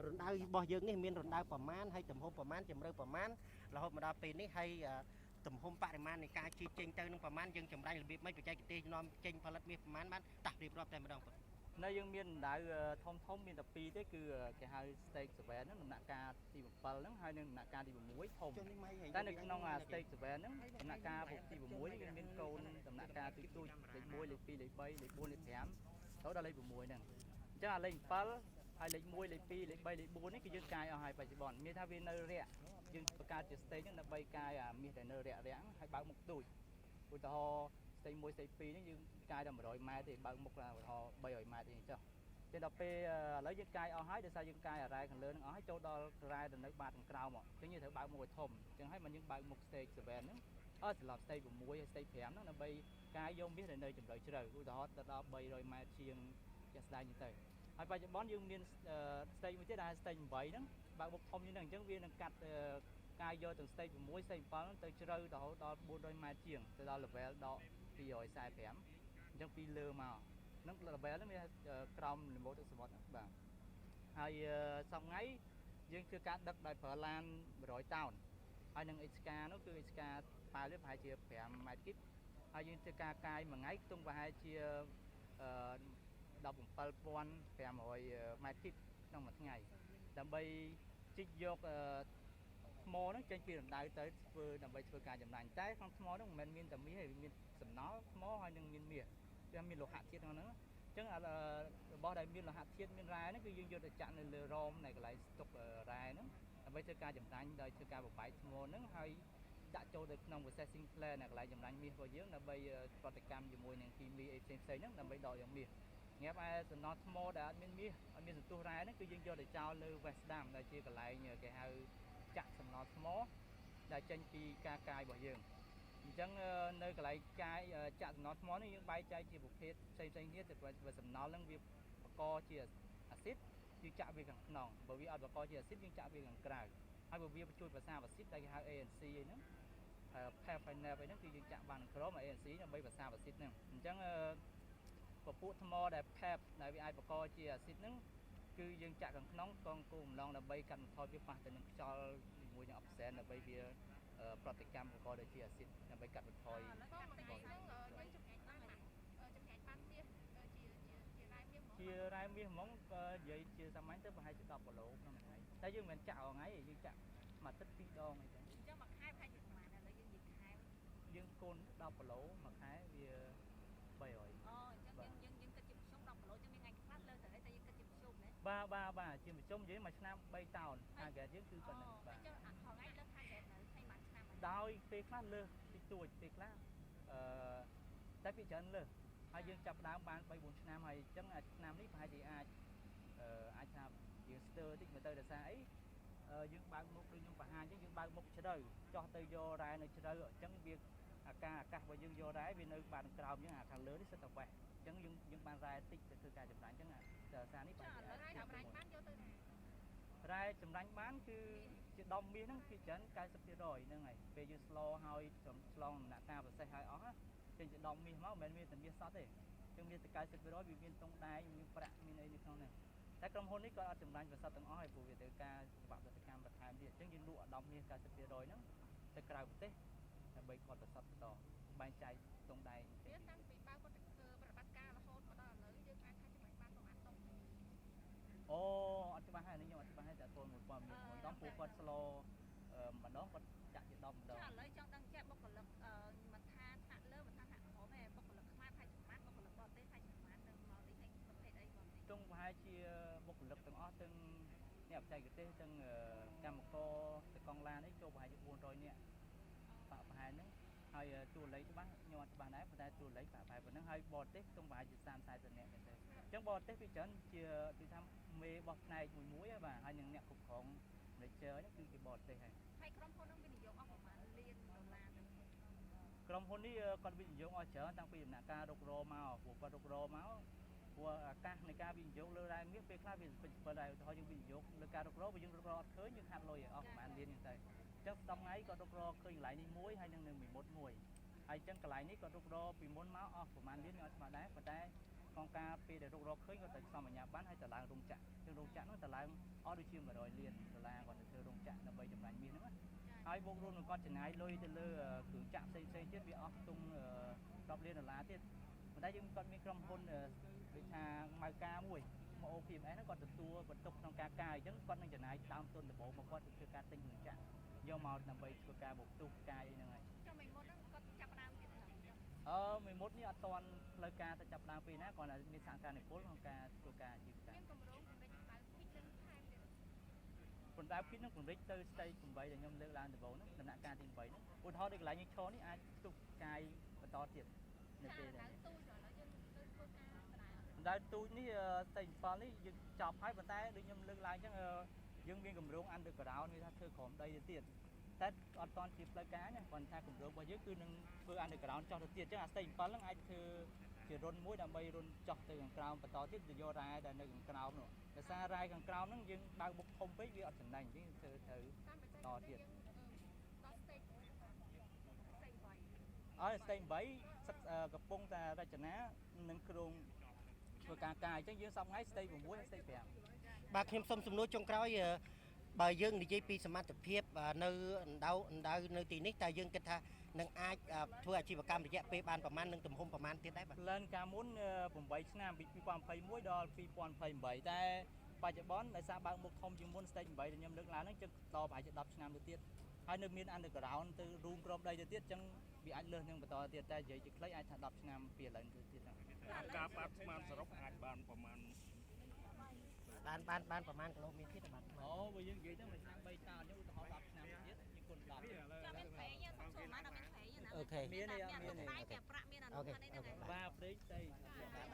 រណ្ដៅរបស់យើងនេះមានរណ្ដៅប្រមាណហើយទំហំប្រមាណជំរឿប្រមាណរហូតមកដល់ពេលនេះហើយទំហំបរិមាណនៃការជីចេញទៅនឹងប្រមាណយើងចម្រាញ់របៀបម៉េចបច្ចេកទេសនាំចេញផលិតមាសប្រមាណបានតាស់រៀបរាប់តែម្ដងនៅយើងមានដៅធំមានតែ2ទេគឺគេហៅ stage 7ហ្នឹងដំណាក់កាលទី7ហ្នឹងហើយនឹងដំណាក់កាលទី6ធំតែនៅក្នុងstage 7ហ្នឹងដំណាក់កាលទី6យើងមានកូនដំណាក់កាលទី2លេខ1លេខ2លេខ3លេខ4លេខ5ទៅដល់លេខ6ហ្នឹងអញ្ចឹងលេខ7ហើយលេខ1លេខ2លេខ3លេខ4នេះគឺយើងកាយអស់ហើយបច្ចុប្បន្នមានថាវានៅរាក់យើងបង្កើតជា stage ហ្នឹងដើម្បីកាយមាសដែលនៅរាក់ហើយបើកមុខទូចឧទាហរណ៍ stage 1 stage 2នេះយើងកាយដល់100ម៉ែត្រទេបើកមុខដល់ឧទាហរណ៍300ម៉ែត្រទេអញ្ចឹងដល់ពេលឥឡូវយើងកាយអស់ហើយដោយសារយើងកាយរ៉ែខាងលើនឹងអស់ហើយចូលដល់រ៉ែដែលនៅបាតខាងក្រោមមកអញ្ចឹងយើងត្រូវបើកមុខឲ្យធំអញ្ចឹងហើយមិនយើងបើកមុខ stage 7ហ្នឹងសម្រាប់ stage 6ហើយ stage 5ហ្នឹងដើម្បីកាយយកមាសដែលនៅចម្រៅជ្រៅឧទាហរណ៍ទៅដល់300ម៉ែត្រជាងជាក់ស្ដែងហ្នឹងទៅហើយបច្ចុប្បន្នយើងមាន stage មួយទៀតដែល stage 8ហ្នឹងបើកមុខធំជាងហ្នឹងអញ្ចឹងវានឹងកាត់កាយយកទាំង stage 6 stage 7ហ្នឹងទៅជ្រៅរហូតដល់400ម៉ែត្រជាងទៅដល់ level ដក245អញ្ចឹងពីលើមកហ្នឹង level ហ្នឹងវាក្រោមលំហទឹកសមុទ្របាទហើយសប្តាហ៍យើងធ្វើការដឹកដោយប្រើឡាន100តោនហើយនឹង HK នោះគឺ HK ប៉ាលវាប្រហែលជា5ម៉ែត្រគីបហើយយើងធ្វើការកាយមួយថ្ងៃខ្ទង់ប្រហែលជា17,500ម៉ែត្រគីបក្នុងមួយថ្ងៃដើម្បីជីកយកថ្មហ្នឹងចេញពីរណ្ដៅទៅធ្វើដើម្បីធ្វើការចំណាញ់តែក្នុងថ្មហ្នឹងមិនមែនមានតែមាសទេមានសំណល់ថ្មហើយនឹងមានមាសវាមានលោហៈធាតុក្នុងហ្នឹងអញ្ចឹងរបស់ដែលមានលោហៈធាតុមានរ៉ែហ្នឹងគឺយើងយកទៅចាក់នៅលើរ៉មនៃកន្លែងស្តុករ៉ែហ្នឹងដើម្បីធ្វើការចំណាញ់ដោយធ្វើការបំបែកថ្មហ្នឹងហើយដាក់ចូលទៅក្នុង processing plant នៅកន្លែងចំណាញ់មាសរបស់យើងដើម្បីប្រតិកម្មជាមួយនឹងគីមីផ្សេងៗហ្នឹងដើម្បីដកយកមាសងាប់ឯសំណល់ថ្មដែលអត់មានមាសអត់មានសន្ទុះរ៉ែហ្នឹងគឺយើងយកទៅចោលលើវេសស្ដាំដែលជាកន្លែងគេហៅចាក់សំណល់ថ្មដែលចេញពីការកាយរបស់យើងអញ្ចឹងនៅកន្លែងកាយចាក់សំណល់ថ្មនេះយើងបែងចែកជាប្រភេទផ្សេងៗគ្នាទៅបើសំណល់ហ្នឹងវាបង្កជាអាស៊ីតយើងចាក់វាខាងក្នុងបើវាអត់បង្កជាអាស៊ីតយើងចាក់វាខាងក្រៅហើយបើវាជួយប្រសាអាស៊ីតដែលគេហៅ ANC អីហ្នឹងPFNF អីហ្នឹងគឺយើងចាក់បានក្រម ANC ដើម្បីប្រសាអាស៊ីតហ្នឹងអញ្ចឹងពពួកថ្មដែល PEP ដែលវាអាចបង្កជាអាស៊ីតហ្នឹងគឺយើងចាក់ខាងក្នុងកងគោលបំណងដើម្បីកាត់បន្ថយវាប៉ះទៅនឹងខ្យល់ជាមួយនឹងអុកស៊ីសែនដើម្បីវាប្រតិកម្មបង្កដោយជាអាស៊ីតដើម្បីកាត់បន្ថយយើងចំហាញបានមាសជារ៉ែមាសហ្មងក៏និយាយជាសាមញ្ញទៅប្រហែលជា10គីឡូក្នុងមួយថ្ងៃតែយើងមិនមែនចាក់រាល់ថ្ងៃទេយើងចាក់មួយអាទិត្យ2ដងអីចឹងអញ្ចឹងមួយខែប្រហែលជាប្រហែលឥឡូវយើងនិយាយខែយើងកូន10គីឡូមួយខែវា300អញ្ចឹងយើងគិតជាមធ្យម10គីឡូចឹងមានថ្ងៃខ្លះលើទៅតែយើងគិតជាមធ្យមណាបាទជាមធ្យមនិយាយមួយឆ្នាំ3តោន target យើងគឺប៉ុណ្ណឹងបាទអញ្ចឹងថ្ងៃលើ target នៅថ្ងៃមួយឆ្នាំដោយពេលខ្លះលើសតិចតួចពេលខ្លះតែពីច្រើនលើសហើយយើងចាប់ដើមបាន3 4ឆ្នាំហើយអញ្ចឹងឆ្នាំនេះប្រហែលជាអាចថាយើងស្ទើរតិចមកទៅដោយសារអីយើងបើកមុខដូចខ្ញុំបង្ហាញអញ្ចឹងយើងបើកមុខជ្រៅចោះទៅយករ៉ែនៅជ្រៅអញ្ចឹងវាអាកាសរបស់យើងយករ៉ែវានៅបាតក្រោមអញ្ចឹងខាងលើនេះសិតតែវេះអញ្ចឹងយើងបានរ៉ែតិចទៅធ្វើការចម្រាញ់អញ្ចឹងសារនេះបានរ៉ែចម្រាញ់បានយកទៅណារ៉ែចម្រាញ់បានគឺជាដុំមាសហ្នឹងគឺច្រើន 90% ហ្នឹងហើយពេលយើងស្លហើយឆ្លងដំណាក់កាលប្រសេះហើយអស់ចេញជាដុំមាសមកមិនមែនមានតែមាសសតទេចឹងមានតែ 90% វាមានតុងដែងមានប្រាក់មានអីនៅក្នុងហ្នឹងតែក្រុមហ៊ុននេះក៏អត់ចម្រាញ់ប្រសិទ្ធទាំងអស់ហើយព្រោះវាត្រូវការបាក់ប្រតិកម្មបន្ថែមទៀតអញ្ចឹងយើងលក់អាដុំមាស 90% ហ្នឹងទៅក្រៅប្រទេសដើម្បីគាត់ប្រសិទ្ធបន្តបែងចែកតុងដែងវាតាំងពីបើគាត់ប្រតិបត្តិការរហូតមកដល់ឥឡូវយើងអាចថាចម្រាញ់បានប្រហែលតុងអូអត់ច្បាស់ហើយនេះខ្ញុំអត់ច្បាស់ហើយតែពលមួយពលមួយដុំពួកគាត់ស្លោម្ដងគាត់ចាក់ជាដុំម្ដងឥឡូវចង់ដឹងចាក់បុគ្គលិកមិនថាថ្នាក់លើមិនថាថ្នាក់ក្រោមទេបុគ្គលិកខ្មែរថៃចំណាត់បុគ្គលិកបរទេសថៃចំណាត់នឹងមកនេះប្រភេទអីបងទងប្រហែលជាបុគ្គលិកទាំងអស់ទាំងអ្នកបច្ចេកទេសទាំងកម្មករទៅកង់ឡានអីចូលប្រហែលជា400នាក់ប្រហែលហ្នឹងហើយតួលេខច្បាស់ខ្ញុំអត់ច្បាស់ដែរប៉ុន្តែតួលេខប្រហែលប៉ុណ្ណឹងហើយបរទេសទងប្រហែលជា30-40នាក់ទេអញ្ចឹងបរទេសវាច្រើនជាដូចថាមេរបស់ផ្នែកមួយបាទហើយនឹងអ្នកគ្រប់គ្រងmanager ហ្នឹងគឺជាបរទេសហើយក្រុមហ៊ុនហ្នឹងវិនិយោគអស់ប្រហែលលានដុល្លារទៅក្រុមហ៊ុននេះគាត់វិនិយោគអស់ច្រើនតាំងពីដំណាក់កាលរុករមកព្រោះគាត់រុករមកព្រោះអាកាសនៃការវិនិយោគលើរ៉ែមាសពេលខ្លះវាពិតដែរឧទាហរណ៍យើងវិនិយោគលើការរុករបើយើងរុករអត់ឃើញយើងខាត់លុយអស់ប្រហែលលានហ្នឹងទៅអញ្ចឹង10ថ្ងៃគាត់រុករឃើញកន្លែងនេះមួយហើយនឹងមួយមុតមួយហើយអញ្ចឹងកន្លែងនេះគាត់រុករពីមុនមកអស់ប្រហែលលានខ្ញុំអត់ច្បាស់ដែរប៉ុន្តែ ក្នុងការពេលដែលរុករកឃើញគាត់ទៅសំអាជ្ញាប័ណ្ណឲ្យទៅឡើងរោងចក្រយើងរោងចក្រនោះទៅឡើងអស់ដូចជា100 លានដុល្លារគាត់ទៅធ្វើរោងចក្រដើម្បីចម្រាញ់មាសហ្នឹងហើយបូករួមនឹងគាត់ចំណាយលុយទៅលើគ្រឿងចក្រផ្សេងៗទៀតវាអស់ខ្ទង់10 លានដុល្លារទៀតប៉ុន្តែយើងគាត់មានក្រុមហ៊ុនដូចថាម៉ៅការមួយមក OPMS ហ្នឹងគាត់ទទួលបន្ទុកក្នុងការកាយអញ្ចឹងគាត់នឹងចំណាយដើមទុនដំបូងមកគាត់ទៅធ្វើការទិញគ្រឿងចក្រយកមកដើម្បីធ្វើការបំទុះកាយអីហ្នឹងហើយ ចុះមិនមុនហ្នឹងគាត់ចាប់ផ្ដើមទៀតហ្នឹង មួយមុតនេះអត់ទាន់ផ្លូវការទៅចាប់ដើមពេលណាគ្រាន់តែមានសហការនិពលក្នុងការធ្វើការអាជីវកម្ម មានកម្រងសម្រាប់ដៅពីលឹងថែមទៀត ប៉ុន្តែពីនោះពង្រីកទៅ stage 8ដែលខ្ញុំលើកឡើងដំបូងហ្នឹងដំណាក់កាលទី8ហ្នឹងឧទាហរណ៍ដូចកន្លែងយើងឈរនេះអាចផ្ទុះកាយបន្តទៀតនៅពេលដែល ទូចឥឡូវយើងទៅធ្វើការដដែលអត់ បណ្ដៅទូចនេះ stage 7នេះយើងចប់ហើយប៉ុន្តែដូចខ្ញុំលើកឡើងអញ្ចឹងយើងមានកម្រង underground វាថាធ្វើក្រោមដីទៅទៀតតែអត់ទាន់ជាផ្លូវការណាគាត់ថាកម្រងរបស់យើងគឺនឹងធ្វើ underground ចោះទៅទៀតអញ្ចឹងអា stage 7ហ្នឹងអាចធ្វើជារុនមួយដើម្បីរុនចោះទៅខាងក្រោមបន្តទៀតទៅយករ៉ែដែលនៅខាងក្រោមនោះដោយសាររ៉ែខាងក្រោមហ្នឹងយើងបើកមុខធំពេកវាអត់ចំណេញអញ្ចឹងធ្វើទៅតទៀត ដល់ stage 8 អើ stage 8កំពុងតែរចនានឹងគ្រោងធ្វើការកាយអញ្ចឹងយើងសប្ងៃ stage 6 ហើយ stage 5 បាទខ្ញុំសូមសំណួរចុងក្រោយបើយើងនិយាយពីសមត្ថភាពនៅអណ្ដៅនៅទីនេះតើយើងគិតថានឹងអាចធ្វើអាជីវកម្មរយៈពេលបានប្រមាណនឹងទំហំប្រមាណទៀតដែរបាទ plan កាលមុន8ឆ្នាំពី2021ដល់2028តែបច្ចុប្បន្នដោយសារបើកមុខធំជាងមុន stage 8ដែលខ្ញុំលើកឡើងហ្នឹងជិតដល់ប្រហែលជា10ឆ្នាំទៅទៀតហើយនៅមាន underground ទៅរួមក្របដីទៅទៀតអញ្ចឹងវាអាចលើសនឹងបន្តទៀតតែនិយាយជាខ្លីអាចថា10ឆ្នាំពីឥឡូវទៅទៀតហ្នឹង ការបាត់ស្មានសរុបអាចបានប្រមាណ បានប្រមាណគីឡូម៉ែត្រទៀតបាទ អូបើយើងនិយាយទៅមួយឆ្នាំ3តោនយើងឧទាហរណ៍10ឆ្នាំទៀតយើងគុណ10 ចាំមានប្រេងយើងសុំសុំមកដល់មានប្រេងណា អូខេ មានតែប្រាក់មានអនុញ្ញាតអីហ្នឹង បាទប្រេងស្អី